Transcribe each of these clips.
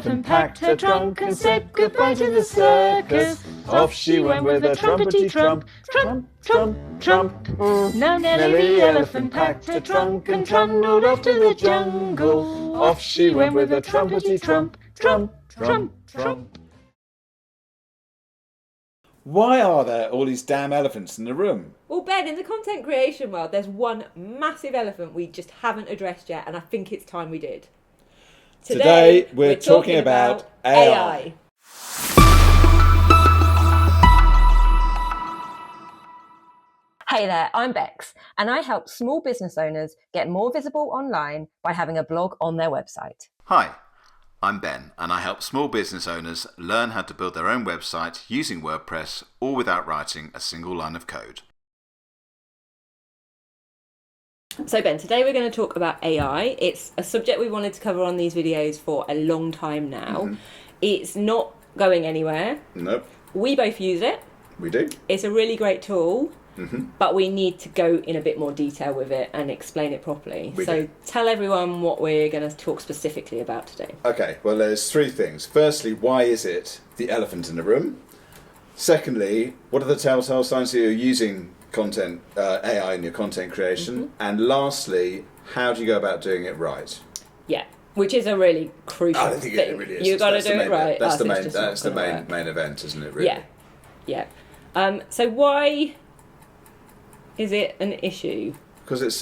elephant packed her trunk and said goodbye to the circus. Off she went with a trumpety trump, trump, trump, trump. Now Nelly the elephant packed her trunk and trundled off to the jungle. Off she went with a trumpety trump, trump, trump, trump. Why are there all these damn elephants in the room? Well, Ben, in the content creation world, there's one massive elephant we just haven't addressed yet, and I think it's time we did. Today we're talking about AI. Hey there, I'm Bex, and I help small business owners get more visible online by having a blog on their website. Hi, I'm Ben, and I help small business owners learn how to build their own website using WordPress, all without writing a single line of code. So Ben, today we're going to talk about AI. It's a subject we wanted to cover on these videos for a long time now. Mm-hmm. It's not going anywhere. Nope. We both use it. We do. It's a really great tool. Mm-hmm. But we need to go in a bit more detail with it and explain it properly. So tell everyone what we're going to talk specifically about today. Okay, well there's three things. Firstly, why is it the elephant in the room? Secondly, what are the telltale signs that you're using content AI in your content creation? Mm-hmm. And lastly, how do you go about doing it right? Yeah, which is a really crucial thing. I think it really is. You've got to do it right. That's the main event, isn't it, really? Yeah. So why is it an issue? Because it's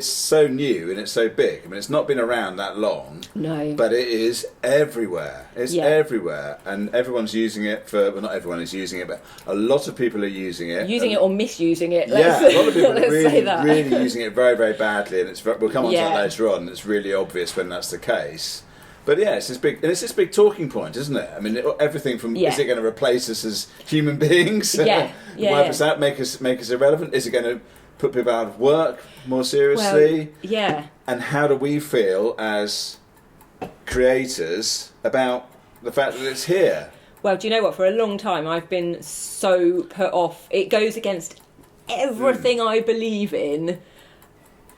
so new and it's so big. I mean, it's not been around that long. No. But it is everywhere. It's everywhere, and everyone's using it for. Well, not everyone is using it, but a lot of people are using it. Using it or misusing it. A lot of people are really using it very, very badly, and we'll come on to that later on. It's really obvious when that's the case. But yeah, it's this big talking point, isn't it? I mean, everything from is it going to replace us as human beings? Wipe us out, make us irrelevant? Is it going to put people out of work more seriously? Well, And how do we feel as creators about the fact that it's here? Well, do you know what? For a long time, I've been so put off. It goes against everything I believe in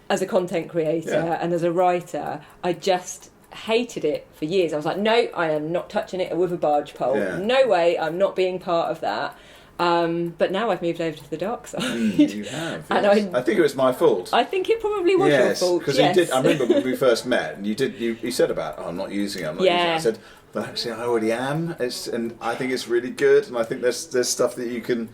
as a content creator and as a writer. I just hated it for years. I was like, no, I am not touching it with a barge pole. No way, I'm not being part of that. But now I've moved over to the dark side. You have. And yes. I think it was my fault. I think it probably was your fault. Because you did. I remember when we first met, and you said about, I'm not using it. I'm not using it. I said, but actually, I already am. And I think it's really good. And I think there's stuff that you can.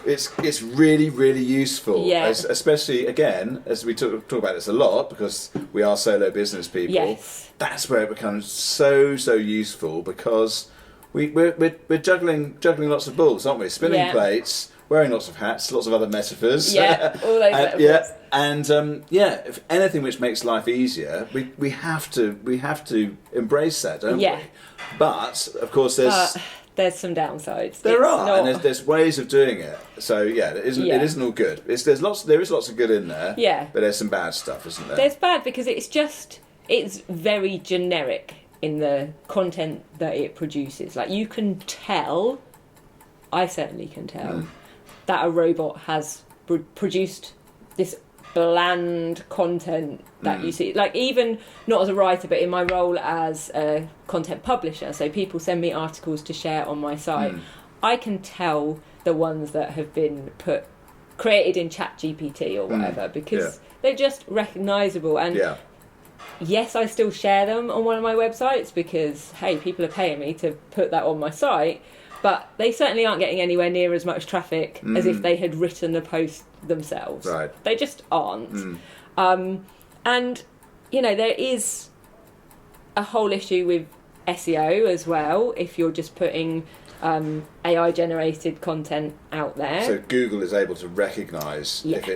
It's really, really useful, especially, again, as we talk about this a lot, because we are solo business people. Yes. That's where it becomes so useful, because we're juggling lots of balls, aren't we? Spinning plates, wearing lots of hats, lots of other metaphors. Yeah, all those metaphors. And if anything which makes life easier, we have to embrace that, don't we? But of course, there's some downsides. And there's ways of doing it. So it isn't all good. There is lots of good in there. Yeah. But there's some bad stuff, isn't there? There's bad because it's very generic in the content that it produces. Like, you can tell, I certainly can tell, that a robot has produced this bland content that you see, like, even not as a writer, but in my role as a content publisher. So people send me articles to share on my site. I can tell the ones that have been created in ChatGPT or whatever, because they're just recognisable. And yes, I still share them on one of my websites because, hey, people are paying me to put that on my site. But they certainly aren't getting anywhere near as much traffic as if they had written the post themselves. Right. They just aren't. And, there is a whole issue with SEO as well, if you're just putting AI-generated content out there. So Google is able to recognise if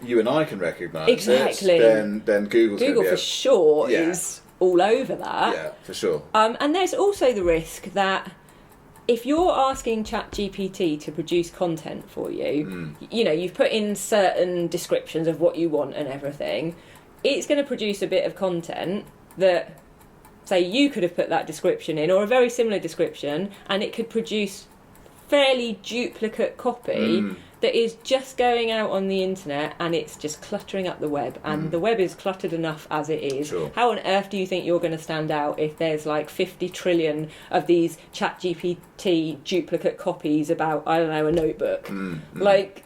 you and I can recognise exactly. it, then Google for sure is all over that. Yeah, for sure. And there's also the risk that if you're asking ChatGPT to produce content for you, you've put in certain descriptions of what you want and everything, it's going to produce a bit of content that, say, you could have put that description in, or a very similar description, and it could produce fairly duplicate copy that is just going out on the internet, and it's just cluttering up the web, and the web is cluttered enough as it is. Sure. How on earth do you think you're going to stand out if there's like 50 trillion of these ChatGPT duplicate copies about, I don't know, a notebook? Like,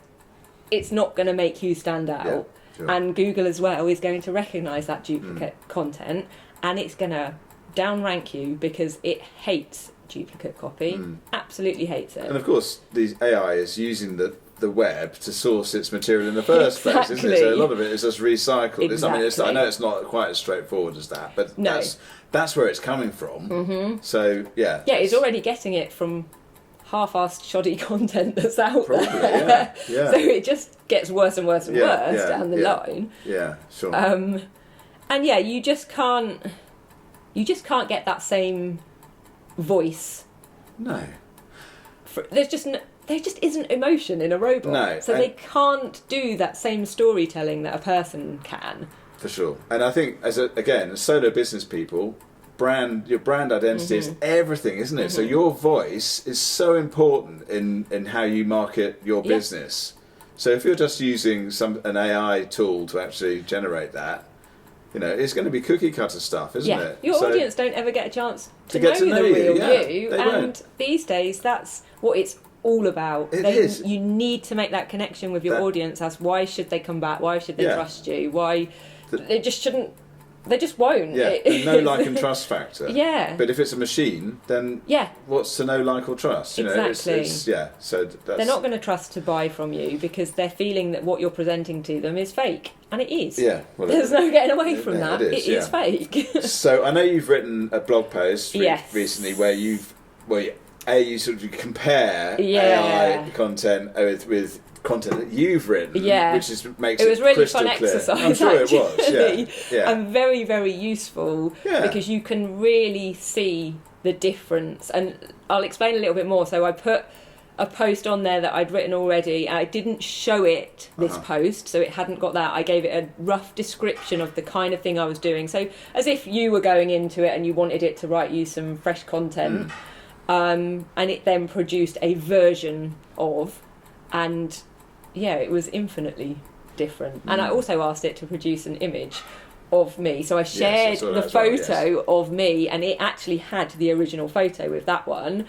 it's not going to make you stand out. Yeah, sure. And Google as well is going to recognise that duplicate content, and it's going to downrank you because it hates duplicate copy. Absolutely hates it. And of course, the AI is using the web to source its material in the first place, isn't it? So a lot of it is just recycled. Exactly. I know it's not quite as straightforward as that, but No. that's where it's coming from. So yeah, It's already getting it from half-assed shoddy content that's out Probably, there. yeah. So it just gets worse and worse and Yeah, worse yeah, down the yeah. line. Yeah, sure. And yeah, you just can't get that same voice. No. There just isn't emotion in a robot. No, So they can't do that same storytelling that a person can. For sure. And I think, as solo business people, your brand identity is everything, isn't it? So your voice is so important in how you market your business. So if you're just using an AI tool to actually generate that, it's going to be cookie cutter stuff, isn't it? Your audience don't ever get a chance to get to know the real you. you. They And won't. these days, that's what it's all about. It is. You need to make that connection with your audience as why should they come back? Why should they trust you? Why they just shouldn't. They just won't. Yeah, the know, like, and trust factor. Yeah. But if it's a machine, then what's to know, like, or trust? Exactly. So that's... They're not going to trust to buy from you because they're feeling that what you're presenting to them is fake, and it is. Yeah, well, there's no getting away from that. It is fake. So I know you've written a blog post Yes. recently where you sort of compare AI content with content that you've written, which makes it was really crystal fun clear. exercise. I'm sure actually. it was. Yeah. And very, very useful because you can really see the difference. And I'll explain a little bit more. So I put a post on there that I'd written already. I didn't show it this post, so it hadn't got that. I gave it a rough description of the kind of thing I was doing. So as if you were going into it and you wanted it to write you some fresh content. And it then produced a version of, and it was infinitely different. And I also asked it to produce an image of me, so I shared the photo of me, and it actually had the original photo with that one.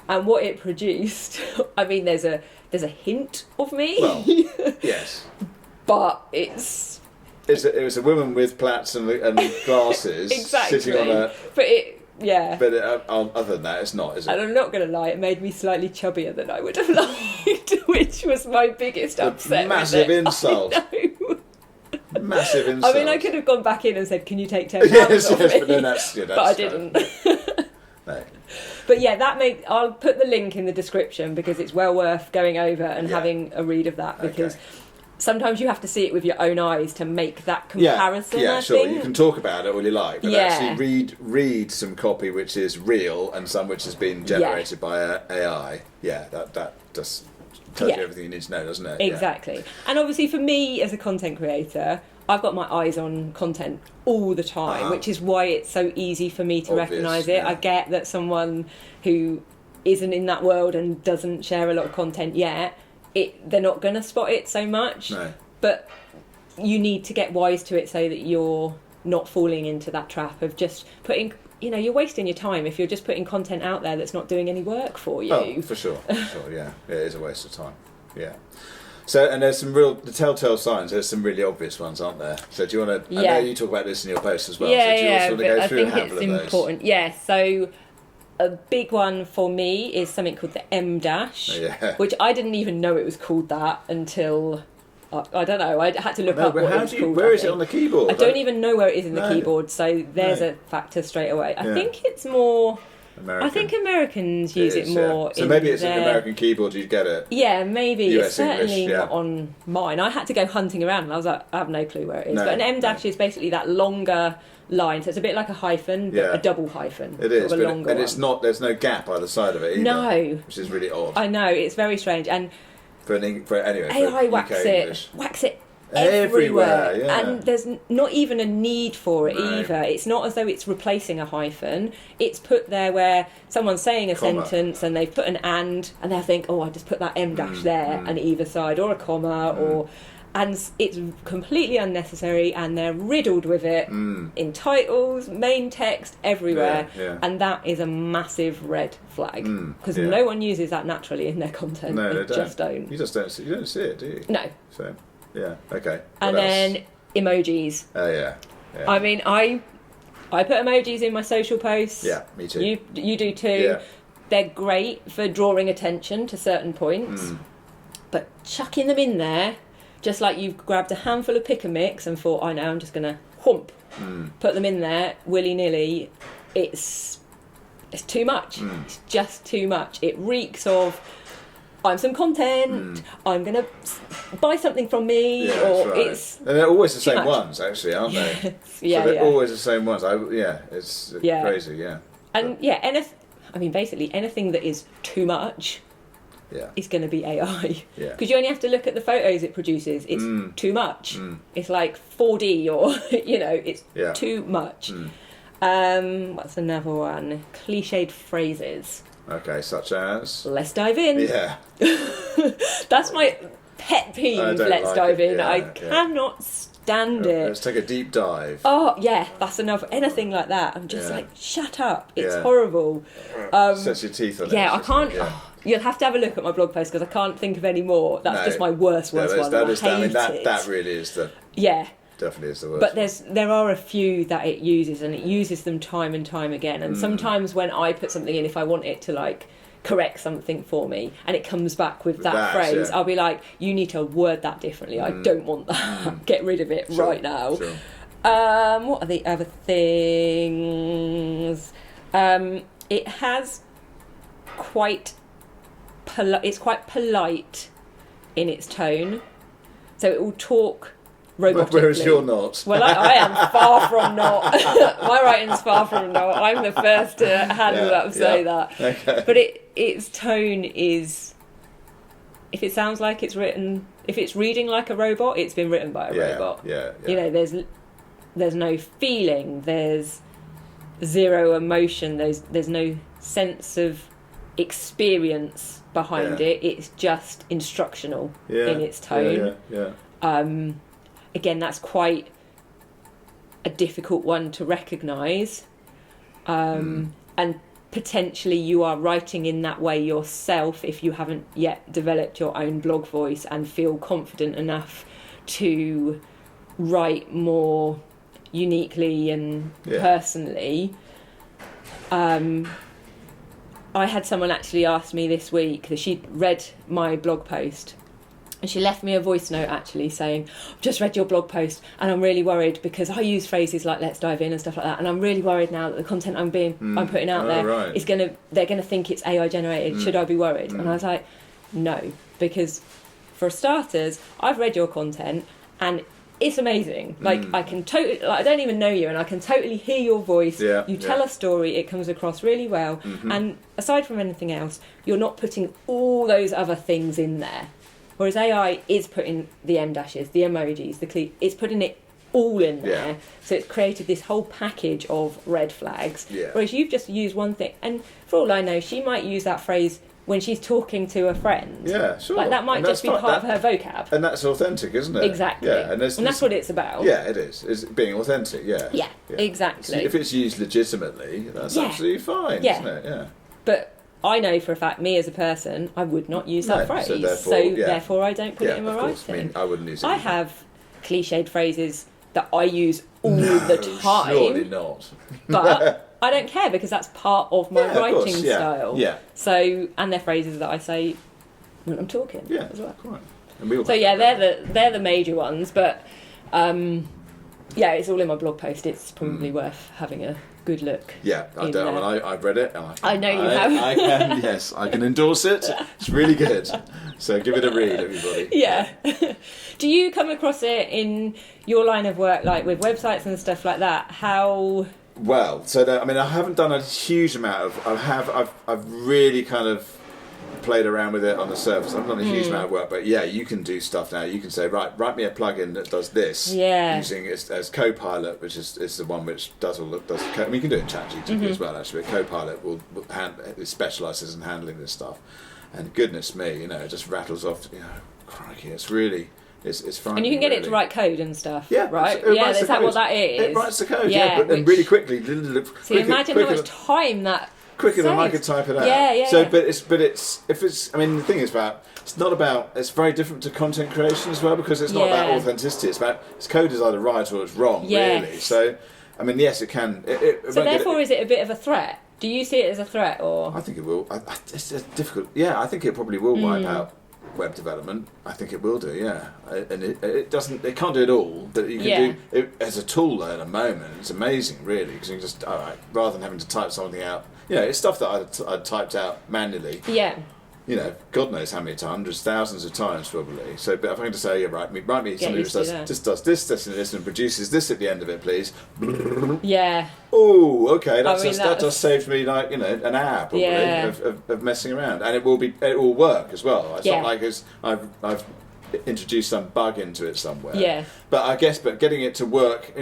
And what it produced, I mean, there's a hint of me. Well, yes, but it was a woman with plaits and glasses exactly sitting on a. But it. Yeah. But other than that, it's not, is it? And I'm not going to lie, it made me slightly chubbier than I would have liked, which was my biggest upset. Massive insult. I know. Massive insult. I mean, I could have gone back in and said, "Can you take £10 off me?" But then that's but I didn't. No. But yeah, I'll put the link in the description because it's well worth going over and having a read of that because. Okay. Sometimes you have to see it with your own eyes to make that comparison. Yeah, I sure. think. You can talk about it all you like, but actually read some copy which is real and some which has been generated by AI. Yeah, that just tells you everything you need to know, doesn't it? Exactly. Yeah. And obviously for me as a content creator, I've got my eyes on content all the time, which is why it's so easy for me to recognise it. I get that someone who isn't in that world and doesn't share a lot of content yet, they're not going to spot it so much. No. But you need to get wise to it so that you're not falling into that trap of just putting, you're wasting your time if you're just putting content out there that's not doing any work for you. Oh, for sure, yeah. It is a waste of time, yeah. So, and there's the telltale signs, there's some really obvious ones, aren't there? So do you want to, I know you talk about this in your post as well, so do you want to go through a handful of those? I think it's important. Yeah, so a big one for me is something called the M dash, which I didn't even know it was called that until I don't know. I had to look up what it was called. Where is it on the keyboard? I don't even know where it is in the keyboard, so there's a factor straight away. I think it's more. I think Americans use it more. So maybe it's an American keyboard. You'd get it. Yeah, maybe US it's certainly English, not on mine. I had to go hunting around, and I was like, I have no clue where it is. But an M dash is basically that longer line, so it's a bit like a hyphen, but a double hyphen. It is, sort of a longer and it's not. There's no gap either side of it either. No, which is really odd. I know, it's very strange. And for AI wax UK it, English. wax it everywhere. Yeah. And there's not even a need for it either. It's not as though it's replacing a hyphen. It's put there where someone's saying a sentence and they've put an and they'll think, oh, I just put that M dash there and either side, or a comma, or... And it's completely unnecessary, and they're riddled with it in titles, main text, everywhere. And that is a massive red flag, because no one uses that naturally in their content. No, they just don't. You just don't see it, do you? No. So, yeah, okay. And then emojis. Oh, yeah. I mean, I put emojis in my social posts. Yeah, me too. You do too. Yeah. They're great for drawing attention to certain points, but chucking them in there, just like you've grabbed a handful of pick and mix and thought, I know, I'm just going to put them in there willy-nilly, it's too much. It's just too much. It reeks of, I'm some content, I'm going to buy something from me, or right. it's... And they're always the same much. ones, actually, aren't they? Yeah, so they're always the same ones. It's crazy, yeah. And basically anything that is too much... it's going to be AI. Because you only have to look at the photos it produces. It's too much. It's like 4D, or, it's too much. What's another one? Cliched phrases. Okay, such as? Let's dive in. Yeah. That's my pet peeve, let's dive in. I cannot stand it. Let's take a deep dive. Oh, yeah, that's enough. Anything like that. I'm just like, shut up. It's horrible. Sets your teeth on it. Yeah, I can't... You'll have to have a look at my blog post, because I can't think of any more. That's just my worst one. That really is the... Yeah. Definitely is the worst. But there are a few that it uses, and it uses them time and time again. And sometimes when I put something in, if I want it to, like, correct something for me, and it comes back with that phrase, I'll be like, you need to word that differently. I don't want that. Get rid of it right now. Sure. What are the other things? It has quite... it's quite polite in its tone, so it will talk robotically. Whereas you're not. Well, I am far from not. My writing's far from not. I'm the first to handle that and say that. Okay. But its tone is, if it sounds like it's written, if it's reading like a robot, it's been written by a robot. Yeah. There's no feeling. There's zero emotion. There's no sense of experience behind it. It's just instructional in its tone. Again, that's quite a difficult one to recognise, and potentially you are writing in that way yourself if you haven't yet developed your own blog voice and feel confident enough to write more uniquely and personally. I had someone actually ask me this week that she'd read my blog post, and she left me a voice note actually saying, I've just read your blog post and I'm really worried because I use phrases like let's dive in and stuff like that, and I'm really worried now that the content I'm putting out there is they're gonna think it's AI generated. Should I be worried? And I was like, no, because for starters, I've read your content and it's amazing. Like, I can totally... Like, I don't even know you, and I can totally hear your voice. You tell a story, it comes across really well. And aside from anything else, you're not putting all those other things in there. Whereas AI is putting the M dashes, the emojis, it's putting it all in there. So it's created this whole package of red flags. Whereas you've just used one thing. And for all I know, she might use that phrase when she's talking to a friend. Yeah, sure. Like, that might just be part of her vocab. And that's authentic, isn't it? Exactly. Yeah, and that's what it's about. Yeah, it is. It's being authentic, Yeah, exactly. So if it's used legitimately, that's absolutely fine, isn't it? Yeah. But I know for a fact, me as a person, I would not use that phrase. So therefore I don't put it in my writing. I mean, I wouldn't use it. I have cliched phrases that I use all the time. Surely not. But I don't care, because that's part of my writing style. Yeah. So, and they're phrases that I say when I'm talking as well. Right. And we all they're the major ones, but it's all in my blog post. It's probably worth having a good look. Yeah, I've read it. And I know you have. I can, yes, I can endorse it. It's really good. So give it a read, everybody. Yeah. Do you come across it in your line of work, like with websites and stuff like that? How... Well, so I haven't done a huge amount of. I've really kind of played around with it on the surface. I've done a huge amount of work, but yeah, you can do stuff now. You can say, right, write me a plugin that does this, using it as Copilot, which is the one which does all does. I mean, you can do it in ChatGPT as well, actually. But Copilot it specialises in handling this stuff, and goodness me, it just rattles off. Crikey, it's really. It's fine. And you can get it to write code and stuff. Yeah, right. Yeah, is that what that is? It writes the code. And really quickly. So imagine how much time that. Quicker than I could type it out. Yeah. So, but it's. I mean, the thing is it's very different to content creation as well, because it's not about authenticity. Its code is either right or it's wrong. Really. So, I mean, yes, it can. So therefore, is it a bit of a threat? Do you see it as a threat, or? I think it will. It's difficult. Yeah, I think it probably will wipe out web development. I think it will do. Yeah, and it doesn't. It can't do it all. But you can do it as a tool at the moment. It's amazing, really, because you can just rather than having to type something out. It's stuff that I'd typed out manually. Yeah. God knows how many times, hundreds, thousands of times probably. So, but if I can just say, write me somebody who does this, and produces this at the end of it, please. Yeah. Oh, okay. That just saved me an hour probably of messing around, and it will work as well. It's not like I've introduced some bug into it somewhere. Yeah. But getting it to work,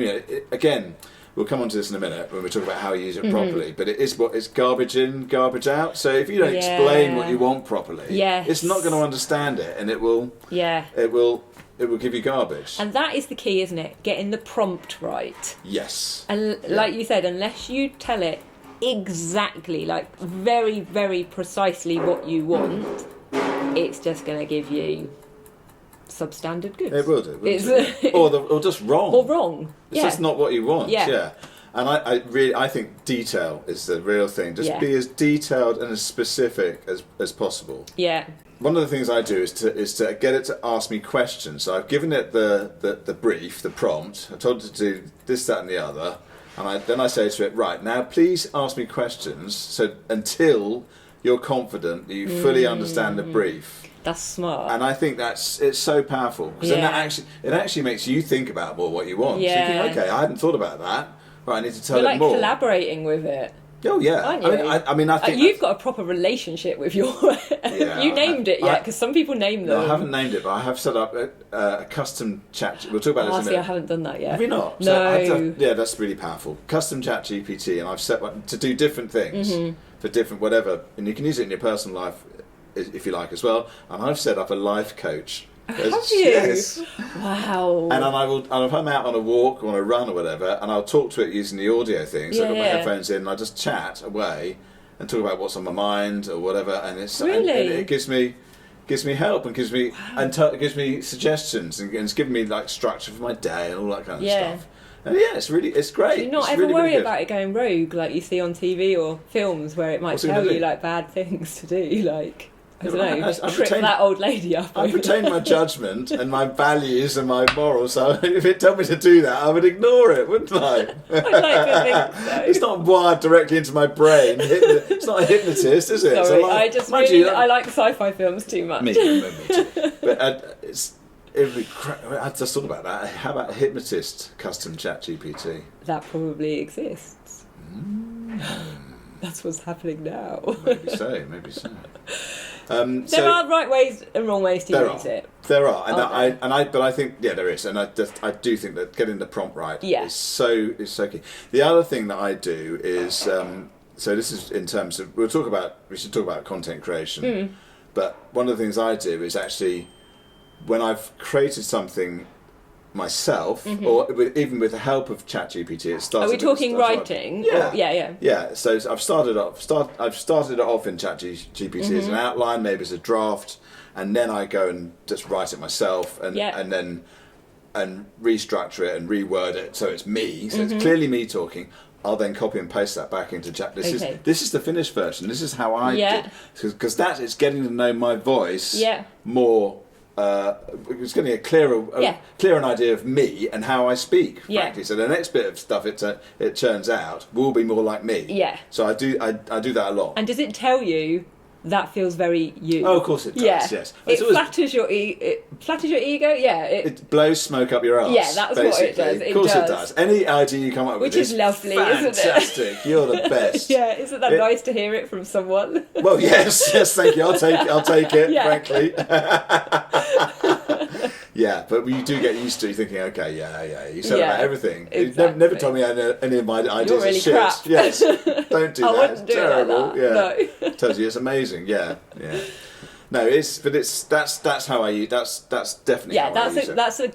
again. We'll come on to this in a minute when we talk about how you use it properly. But it's garbage in, garbage out. So if you don't explain what you want properly, it's not going to understand it, and it will give you garbage. And that is the key, isn't it? Getting the prompt right. Yes. And like you said, unless you tell it exactly, like very, very precisely what you want, it's just going to give you substandard goods. It will do. Or just wrong. Or wrong. It's just not what you want. Yeah. And I think detail is the real thing. Just be as detailed and as specific as possible. Yeah. One of the things I do is to get it to ask me questions. So I've given it the brief, the prompt. I told it to do this, that, and the other. And then I say to it, right, now please ask me questions until you're confident that you fully understand the brief. That's smart. And I think it's so powerful, because then it actually makes you think about more what you want. Yeah. So you think, okay, I hadn't thought about that. Right, I need to tell You're it more. You're like collaborating with it. Oh yeah, aren't you? I think you've got a proper relationship with your. You named it yet? Because some people name them. No, I haven't named it, but I have set up a custom chat. We'll talk about this in a minute. I haven't done that yet. Have you not? No. So that's really powerful. Custom chat GPT, and I've set one to do different things for different whatever, and you can use it in your personal life if you like as well. And I've set up a life coach. Have you? Yes. Wow. And if I'm out on a walk or on a run or whatever, and I'll talk to it using the audio thing. So I've got my headphones in, and I just chat away and talk about what's on my mind or whatever. And it's and it gives me help and gives me gives me suggestions and it's giving me like structure for my day and all that kind of stuff. And it's great. Do you not ever worry about it going rogue like you see on TV or films where it might tell you like bad things to do, like I don't know, trip that old lady up. I've retained my judgment and my values and my morals, so if it told me to do that, I would ignore it, wouldn't I? I'd like to think so. It's not wired directly into my brain. It's not a hypnotist, is it? Sorry, I like sci-fi films too much. Me too. But I just thought about that. How about a hypnotist custom chat GPT? That probably exists. That's what's happening now. Maybe so. There are right ways and wrong ways to use it. There are, but I think there is, and I do think that getting the prompt right is so key. The other thing that I do is so this is in terms of we should talk about content creation, but one of the things I do is actually when I've created something myself, or even with the help of ChatGPT, it starts. Are we talking writing? Yeah. So I've started it off in ChatGPT as an outline, maybe as a draft, and then I go and just write it myself, and then restructure it and reword it so it's me. So it's clearly me talking. I'll then copy and paste that back into chat. This is the finished version. This is how I did, because it's getting to know my voice more. It's getting a clearer idea of me and how I speak, frankly. So the next bit of stuff it churns out will be more like me. Yeah. So I do that a lot. And does it tell you that feels very you. Oh, of course it does. Yeah. Yes, It flatters your ego. Yeah, it blows smoke up your arse. Yeah, that's basically. what it does. Of course it does. Any idea you come up with, which is lovely, fantastic. isn't it? You're the best. Yeah, isn't that nice to hear it from someone? Well, yes, thank you. I'll take it. Yeah. Frankly. Yeah, but you do get used to thinking, okay, yeah. You said about everything. Exactly. You never told me any of my ideas You're really are shit. crap. Yes, don't do I that. wouldn't It's do it like terrible. that. Yeah, tells you it's amazing. Yeah. No, that's how I use. That's definitely how I use it. That's a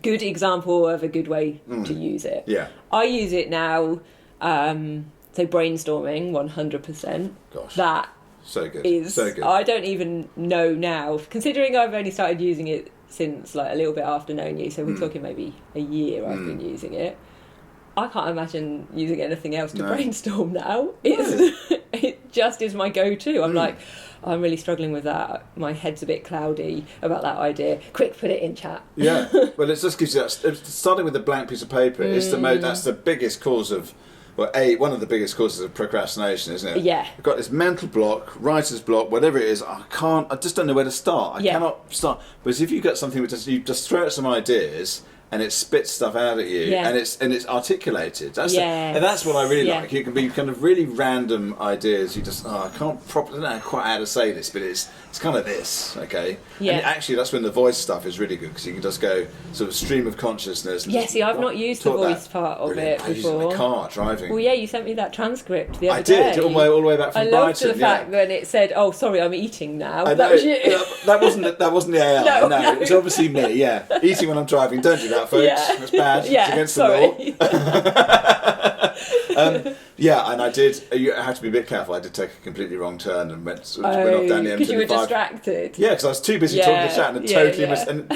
good example of a good way to use it. Yeah, I use it now. So brainstorming, 100%. Gosh, that so good. is. So good. I don't even know now, considering I've only started using it since like a little bit after knowing you. So we're talking maybe a year I've been using it. I can't imagine using anything else to brainstorm now. It just is my go-to. I'm like, I'm really struggling with that. My head's a bit cloudy about that idea. Quick, put it in chat. Yeah, well, it just gives you that. Starting with a blank piece of paper is that's the biggest cause of. Well, one of the biggest causes of procrastination, isn't it? Yeah. I've got this mental block, writer's block, whatever it is. I just don't know where to start. I cannot start. Whereas if you've got something which you just throw out some ideas and it spits stuff out at you, and it's articulated. And that's what I really like. It can be kind of really random ideas. You just I can't properly know quite how to say this, but it's kind of this, okay? Yeah. And actually, that's when the voice stuff is really good because you can just go sort of stream of consciousness. And See, I've not used the voice part of it I used it in before. the car driving. Well, yeah, you sent me that transcript the other I day. did all the way back from I Brighton. loved the fact when it said, "Oh, sorry, I'm eating now." I know. That was you. That wasn't the AI. No. It was obviously me. Yeah, eating when I'm driving. Don't do that, folks. Yeah. That's bad. Yeah, it's against sorry. the law. And I did. You had to be a bit careful. I did take a completely wrong turn and went off down the M25. Because you were distracted. Yeah, because I was too busy talking to chat and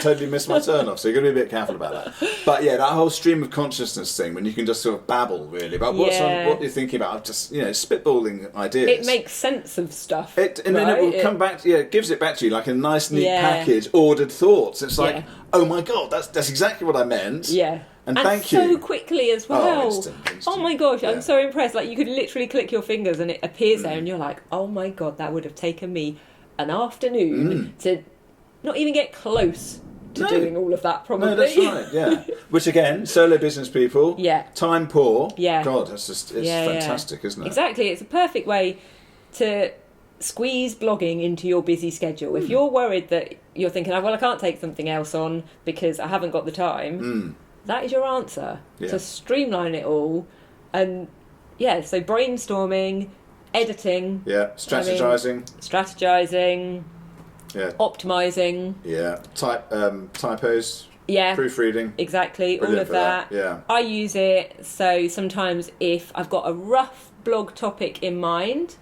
totally missed my turn off. So you've got to be a bit careful about that. But yeah, that whole stream of consciousness thing, when you can just sort of babble really about what you're thinking about, just spitballing ideas. It makes sense of stuff. And then it will come back. It gives it back to you like a nice, neat package, ordered thoughts. It's like, oh my god, that's exactly what I meant. Yeah. And thank you. So quickly as well. Oh, instant. Oh my gosh, I'm so impressed. Like you could literally click your fingers and it appears there, and you're like, oh my god, that would have taken me an afternoon to not even get close to doing all of that. Probably. No, that's right. Yeah. Which again, solo business people. Yeah. Time poor. Yeah. God, it's fantastic, isn't it? Exactly. It's a perfect way to squeeze blogging into your busy schedule. If you're worried that you're thinking, well, I can't take something else on because I haven't got the time. That is your answer to streamline it all. And so brainstorming, editing, strategizing, optimizing, typos, proofreading, exactly. Brilliant, all of that. Yeah, I use it. So sometimes if I've got a rough blog topic in mind,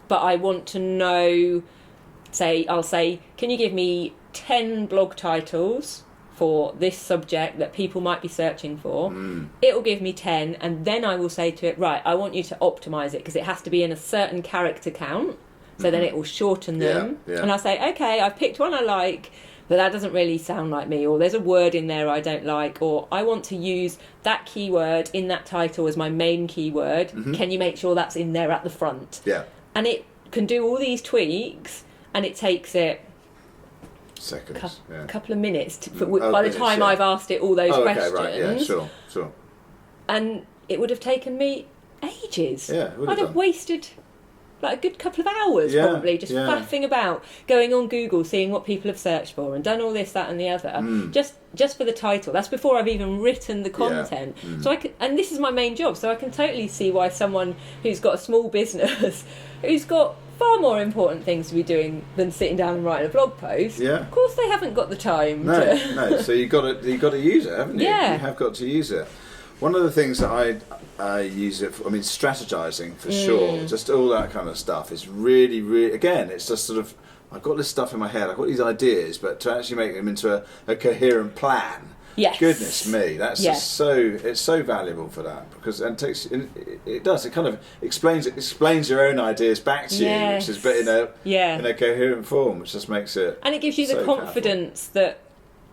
but I want to know, I'll say, can you give me 10 blog titles for this subject that people might be searching for? It will give me 10, and then I will say to it, right, I want you to optimise it because it has to be in a certain character count, so then it will shorten them. And I'll say, okay, I've picked one I like, but that doesn't really sound like me, or there's a word in there I don't like, or I want to use that keyword in that title as my main keyword. Can you make sure that's in there at the front? Yeah. And it can do all these tweaks, and it takes it seconds, a couple of minutes by the time I've asked it all those questions. Right, yeah, sure. And it would have taken me ages. Yeah, I'd have wasted like a good couple of hours probably just faffing about, going on Google, seeing what people have searched for, and done all this, that, and the other, just for the title. That's before I've even written the content. So and this is my main job, so I can totally see why someone who's got a small business, who's got far more important things to be doing than sitting down and writing a blog post. Yeah. Of course, they haven't got the time. No. So you got to use it, haven't you? Yeah. You have got to use it. One of the things that I use it for, strategizing for sure, just all that kind of stuff is really, really, again, it's just sort of, I've got this stuff in my head, I've got these ideas, but to actually make them into a coherent plan. Yes. Goodness me, that's just it's so valuable for that, because it kind of explains your own ideas back to you, which is but in a coherent form, which just makes it, and it gives you the confidence that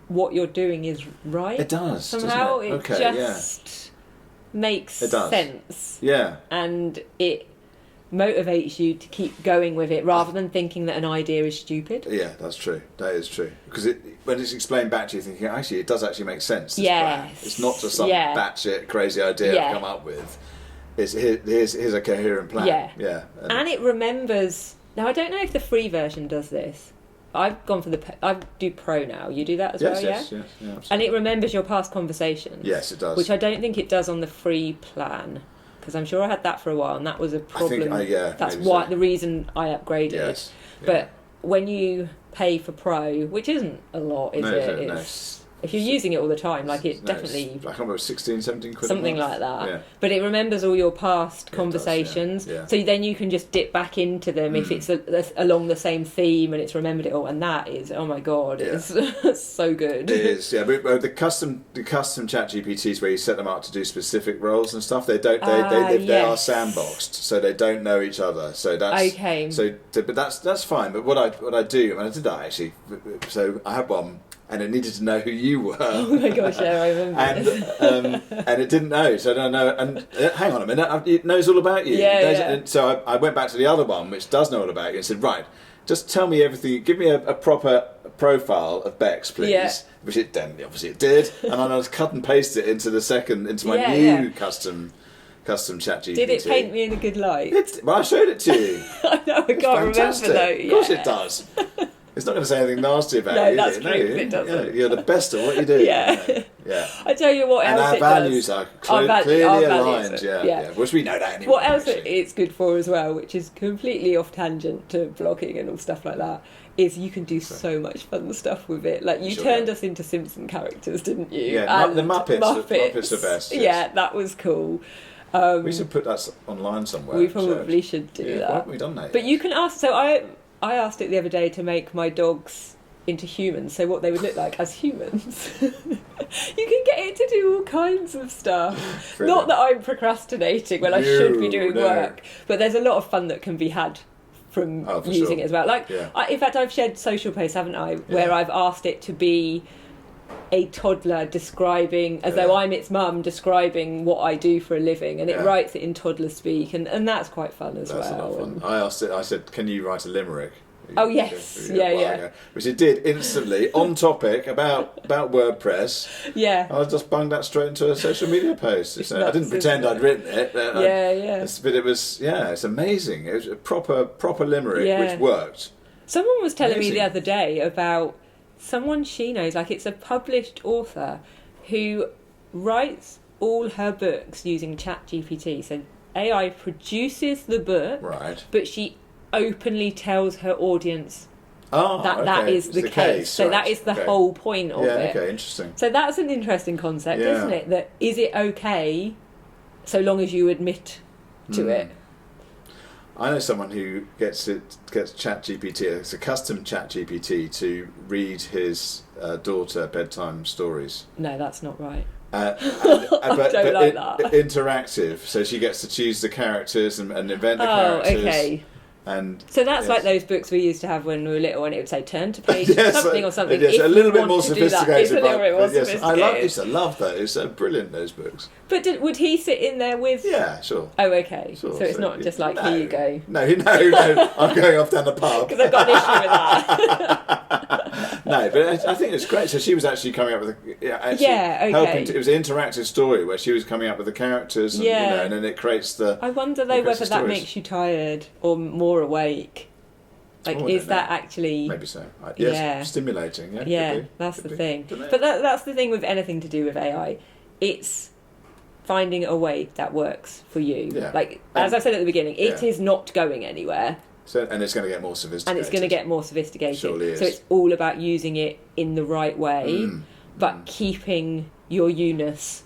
what you're doing is right. It does somehow. Doesn't it? It just makes sense. Yeah, and it motivates you to keep going with it rather than thinking that an idea is stupid. Yeah, that's true. That is true. Because when it's explained back to you, thinking, actually, it does actually make sense. This plan. It's not just some batshit crazy idea I've come up with. It's here's a coherent plan. Yeah. And it remembers. Now, I don't know if the free version does this. I've gone for I do Pro now. You do that as well, yes, absolutely. And it remembers your past conversations. Yes, it does. Which I don't think it does on the free plan. Because I'm sure I had that for a while, and that was a problem. That's why the reason I upgraded. Yes. But when you pay for Pro, which isn't a lot, is it? If you're using it all the time, like it definitely... I can't remember, 16, 17 quid something like that. But it remembers all your past conversations. So then you can just dip back into them if it's along the same theme and it's remembered it all. And that is, oh my God, it's so good. It is, yeah. But the custom chat GPTs where you set them up to do specific roles and stuff, they are sandboxed, so they don't know each other. So that's okay. But that's fine. But what I do, and I did that actually. So I had one. And it needed to know who you were. Oh my gosh, yeah, I remember. And it didn't know, so I don't know. And hang on a minute, it knows all about you. And so I went back to the other one, which does know all about you, and said, right, just tell me everything. Give me a proper profile of Bex, please. Yeah. Which it then obviously it did, and I just cut and paste it into my new custom chat GPT. Did it paint me in a good light? Well, I showed it to you. I know, I can't remember though. Of course it does. It's not going to say anything nasty about you. That's true. It doesn't. You're the best at what you do. Yeah. I tell you what else. And our values are clearly aligned. Yeah. Which we know that anyway. What else it's good for as well, which is completely off tangent to blogging and all stuff like that, is you can do so much fun stuff with it. Like you turned us into Simpson characters, didn't you? Yeah, the Muppets. The Muppets are best. Yes. Yeah, that was cool. We should put that online somewhere. We probably should do that. Why haven't we done that? But you can ask. So I asked it the other day to make my dogs into humans, so what they would look like as humans. You can get it to do all kinds of stuff. Brilliant. Not that I'm procrastinating when I should be doing work, but there's a lot of fun that can be had from using it as well. Like, in fact, I've shared social posts, haven't I, where I've asked it to be a toddler describing, as though I'm its mum, describing what I do for a living, and it writes it in toddler speak, and that's quite fun as well. That's a lot of fun. I asked it, I said, can you write a limerick? Oh yes, yeah. Which it did instantly, on topic, about WordPress. Yeah. I just bunged that straight into a social media post. So I didn't pretend I'd written it. But it was, it's amazing. It was a proper limerick, which worked. Someone was telling me the other day about someone she knows, like it's a published author who writes all her books using ChatGPT. So AI produces the book, right? But she openly tells her audience that is the case. So that is the whole point of it. Okay, interesting. So that's an interesting concept, isn't it? That is it okay so long as you admit to it? I know someone who gets ChatGPT, it's a custom ChatGPT, to read his daughter bedtime stories. No, that's not right. But that. Interactive, so she gets to choose the characters and invent the characters. Okay. And so that's like those books we used to have when we were little, and it would say turn to page something or something. Yes, a little bit more sophisticated. It's a little bit more sophisticated. I used to love those. They're brilliant, those books. But would he sit in there with? Yeah, sure. Oh, okay. Sure, so it's not just like, here you go. No. I'm going off down the pub. Because I've got an issue with that. No, but I think it's great. So she was actually coming up with helping. It was an interactive story where she was coming up with the characters, and, and then it creates the. I wonder though whether that makes you tired or more awake. Like, is that actually... Maybe so. Yes, stimulating. Yeah, that's the thing. But that's the thing with anything to do with AI. It's finding a way that works for you. Yeah. Like, as I said at the beginning, it is not going anywhere. So, and it's going to get more sophisticated. Surely is. So it's all about using it in the right way, but keeping your uniqueness,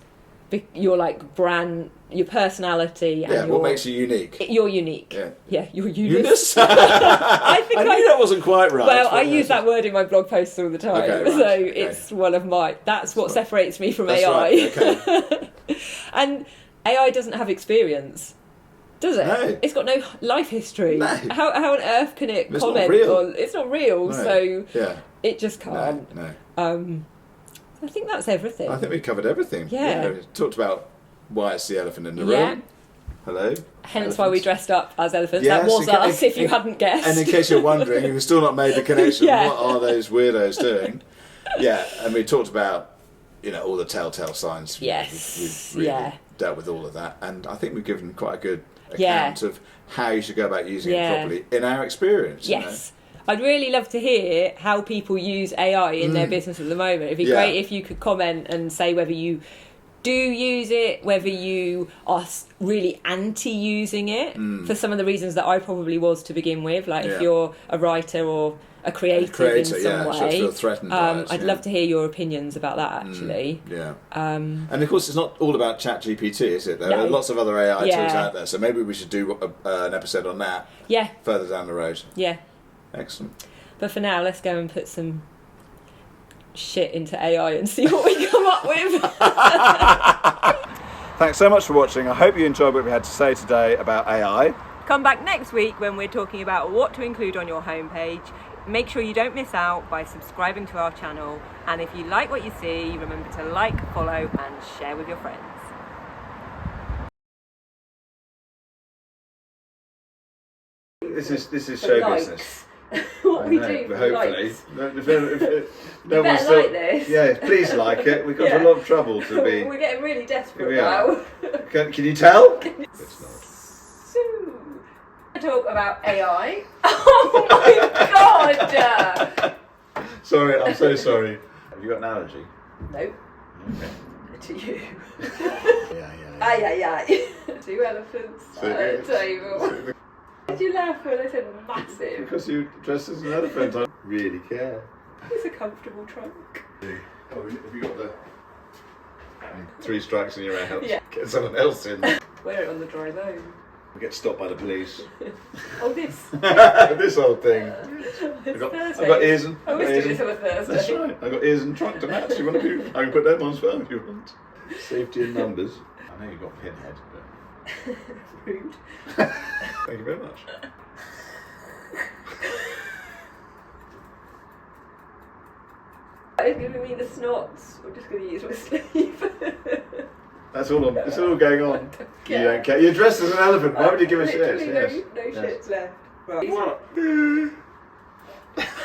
your like brand, your personality, and what makes you unique. You're unique. Yeah, you're unique. I knew that wasn't quite right. Well, I use that word in my blog posts all the time, it's one of my. That's what separates me from AI. Right. Okay. And AI doesn't have experience, does it? No. It's got no life history. No. How on earth can it comment? It's not real. No. So it just can't. No. I think that's everything. I think we covered everything. Yeah. We talked about why it's the elephant in the room. Hello. Hence why we dressed up as elephants. Yes, that was us, if you hadn't guessed. And in case you're wondering, you've still not made the connection, Yeah. what are those weirdos doing? Yeah, and we talked about, all the telltale signs. Yes. We've really dealt with all of that, and I think we've given quite a good account of how you should go about using it properly in our experience. Yes. I'd really love to hear how people use AI in their business at the moment. It'd be great if you could comment and say whether you do use it, whether you are really anti-using it for some of the reasons that I probably was to begin with. Like if you're a writer or a creative in some way. So feel threatened by it, I'd love to hear your opinions about that, actually. And of course, it's not all about ChatGPT, is it? There are lots of other AI tools out there, so maybe we should do an episode on that further down the road. Yeah. Excellent. But for now, let's go and put some shit into AI and see what we come up with. Thanks so much for watching. I hope you enjoyed what we had to say today about AI. Come back next week when we're talking about what to include on your homepage. Make sure you don't miss out by subscribing to our channel, and if you like what you see, remember to like, follow and share with your friends. This is show business. What we do for hopefully. likes. No better still, like this. Yeah, please like it. We've got a lot of trouble to be. We're getting really desperate We now. Can you tell? It's not. Talk about AI. Oh my god! Sorry, I'm so sorry. Have you got an allergy? No. Okay. To you. Yeah. Aye. 2 elephants at a table. Why did you laugh when I said massive? Because you dressed as an elephant. I really care. It's a comfortable trunk. Oh, have you got the 3 strikes in your house? Yeah. Get someone else in. Wear it on the drive home. We get stopped by the police. Oh, this. This old thing. I've got ears and. I always do this on a Thursday. That's right. I've got ears and trunk to match. You want to do? I can put them on as well if you want. Safety in numbers. I know you've got pinhead, but. Rude. Thank you very much. It's giving me the snots. I'm just going to use my sleeve. That's all. It's all going on. care. You don't care. You're dressed as an elephant. Why would you give a shit? Literally no shits left. Right. What?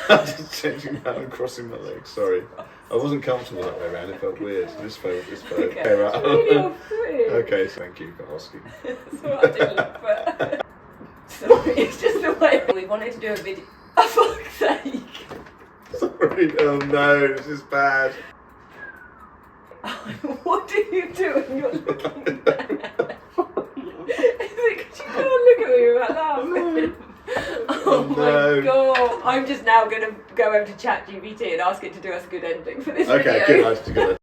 I'm just changing around and crossing my legs. Sorry, I wasn't comfortable that way around. It felt weird. This felt. Okay. Okay, right. It's really off-putting. Okay, so thank you for asking. That's what I did look for. Sorry, it's just the way we wanted to do a video. For fuck's sake. Sorry. Oh no, this is bad. What are you doing? You're looking bad. Is it because you can't look at me without laughing? Oh my god. I'm just now going to go over to ChatGPT and ask it to do us a good ending for this video. Okay, good.